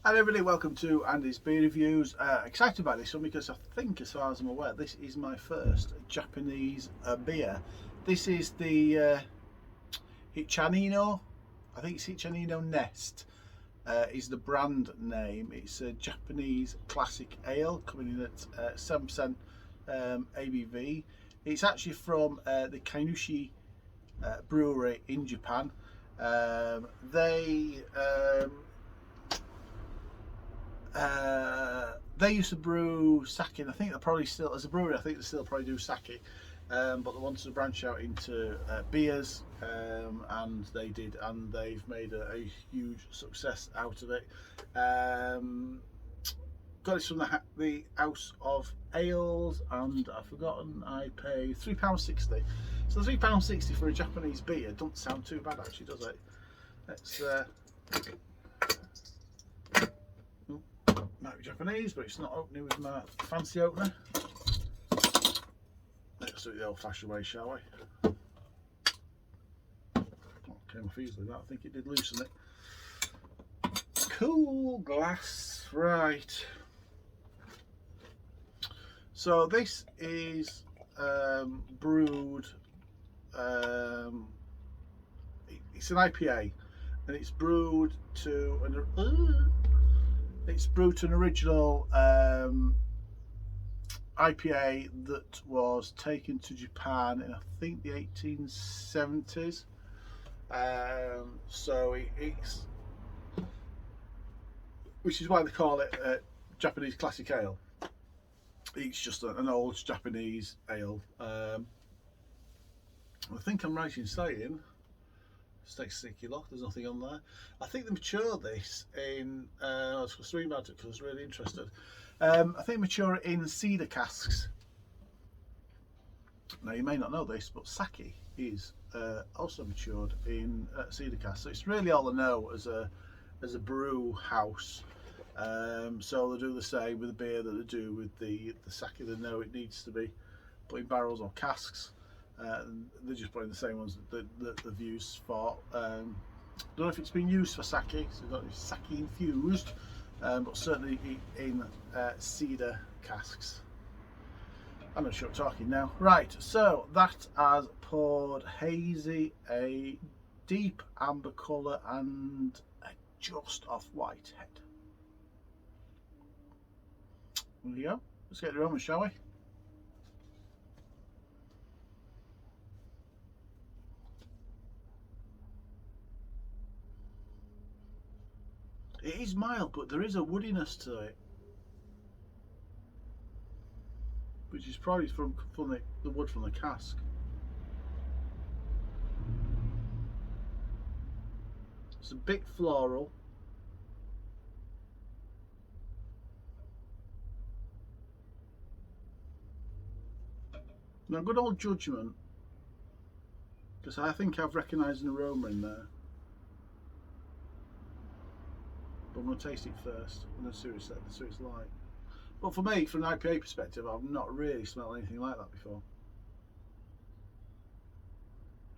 Hello everybody, welcome to Andy's Beer Reviews. Excited about this one because I think, as far as I'm aware, this is my first Japanese beer. This is the Hitachino. I think it's Hitachino Nest is the brand name. It's a Japanese classic ale coming in at 7% ABV. It's actually from the Kiuchi Brewery in Japan. They used to brew sake, and I think they probably still, as a brewery, I think they still probably do sake. But they wanted to branch out into beers, and they did, and they've made a huge success out of it. Got this from the House of Ales, and I've forgotten I pay £3.60. So £3.60 for a Japanese beer doesn't sound too bad, actually, does it? Let's. Might be Japanese, but it's not opening with my fancy opener. Let's do it the old-fashioned way, shall we? Oh, came off easily. That I think it did loosen it. Cool glass, right? So this is brewed. It's an IPA, and it's brewed to an. It's brewed to an original IPA that was taken to Japan in, I think, the 1870s. So it's, which is why they call it Japanese classic ale. It's just an old Japanese ale. I think I'm right in saying, stay sticky lock, there's nothing on there. I think they matured this in, I was reading about it because I was really interested. I think mature it in cedar casks. Now you may not know this, but sake is also matured in cedar casks. So it's really all I know as a brew house. So they do the same with the beer that they do with the sake. They know it needs to be put in barrels or casks. They're just putting the same ones that they've used for. Don't know if it's been used for sake, so it's sake infused, but certainly in cedar casks. I'm not sure what I'm talking now. Right, so that has poured hazy, a deep amber colour, and a just off white head. There you go. Let's get the aroma, shall we? It is mild, but there is a woodiness to it, which is probably from the wood from the cask. It's a bit floral. Now, good old judgment, because I think I've recognised an aroma in there. But I'm going to taste it first and then see what it's like. But for me, from an IPA perspective, I've not really smelled anything like that before.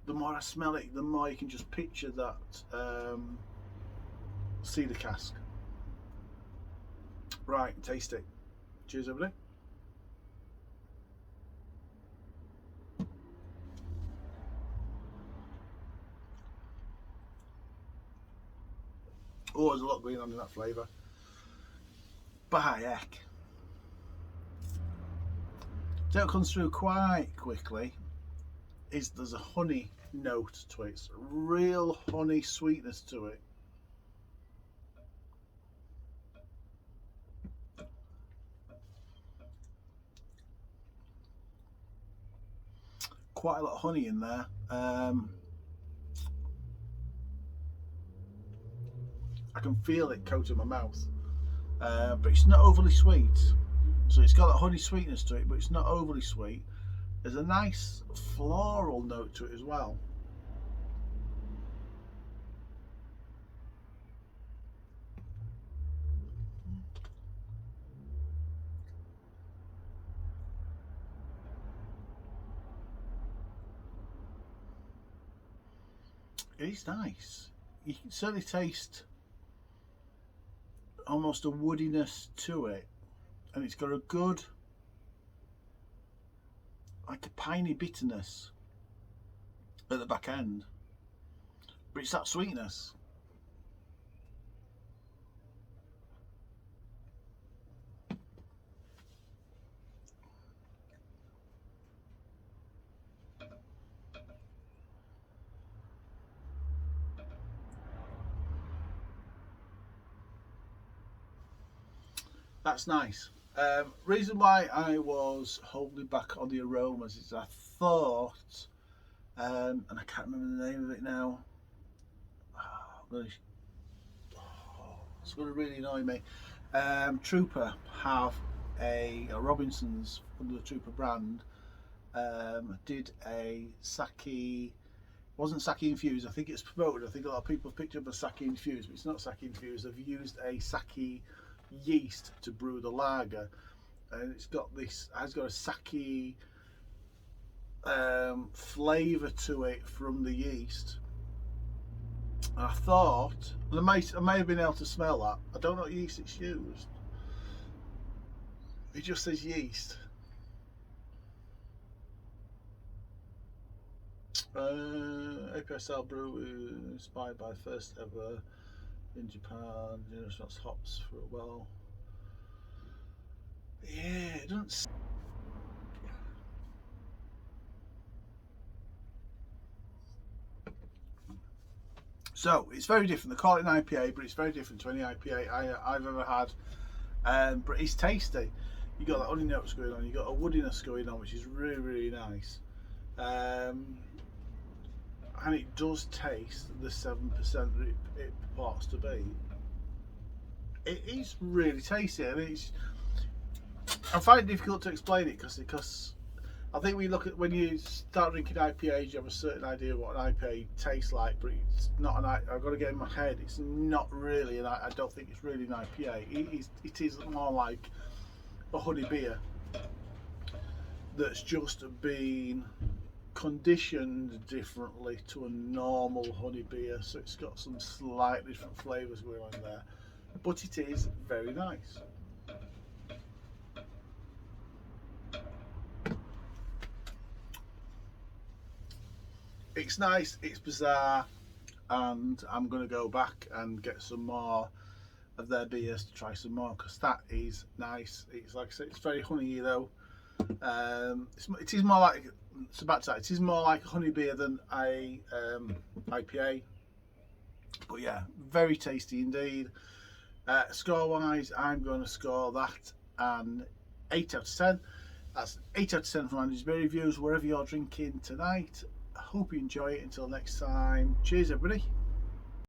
The more I smell it, the more you can just picture that cedar cask. Right, taste it. Cheers, everybody. Oh, there's a lot going on in that flavour. By heck. So it comes through quite quickly. There's a honey note to it. It's a real honey sweetness to it. Quite a lot of honey in there. I can feel it coating my mouth, but it's not overly sweet. So it's got that honey sweetness to it, but it's not overly sweet. There's a nice floral note to it as well. It is nice. You can certainly taste almost a woodiness to it, and it's got a good, like a piney bitterness at the back end, but it's that sweetness. That's nice. Reason why I was holding back on the aromas is I thought, and I can't remember the name of it now. It's going to really annoy me. Trooper have a Robinson's under the Trooper brand. Did a sake. Wasn't sake infused. I think it's promoted. I think a lot of people have picked up a sake infused, but it's not sake infused. They've used a sake yeast to brew the lager, and it's got a sake flavour to it from the yeast. And I thought, I may have been able to smell that. I don't know what yeast it's used. It just says yeast. APSL brew is inspired by first ever in Japan. It's hops for a while. Yeah, it doesn't. So it's very different. They call it an IPA, but it's very different to any IPA I've ever had. But it's tasty. You got that honey notes going on. You got a woodiness going on, which is really, really nice. And it does taste the 7% that it purports to be. It is really tasty, and I find it difficult to explain it because I think when you start drinking IPAs, you have a certain idea of what an IPA tastes like, but it's not an. I've got to get in my head. It's not really, and I don't think it's really an IPA. It is more like a honey beer that's just been conditioned differently to a normal honey beer, so it's got some slightly different flavours going on there, but it is very nice. It's nice, it's bizarre, and I'm going to go back and get some more of their beers to try some more, because that is nice. It's like I said, it's very honey though. It is more like, it's about that. It is more like a honey beer than a IPA, but yeah, very tasty indeed. Score wise, I'm going to score that an 8 out of 10. That's 8 out of 10 from Andy's Beer Reviews, wherever you're drinking tonight. I hope you enjoy it. Until next time, cheers everybody.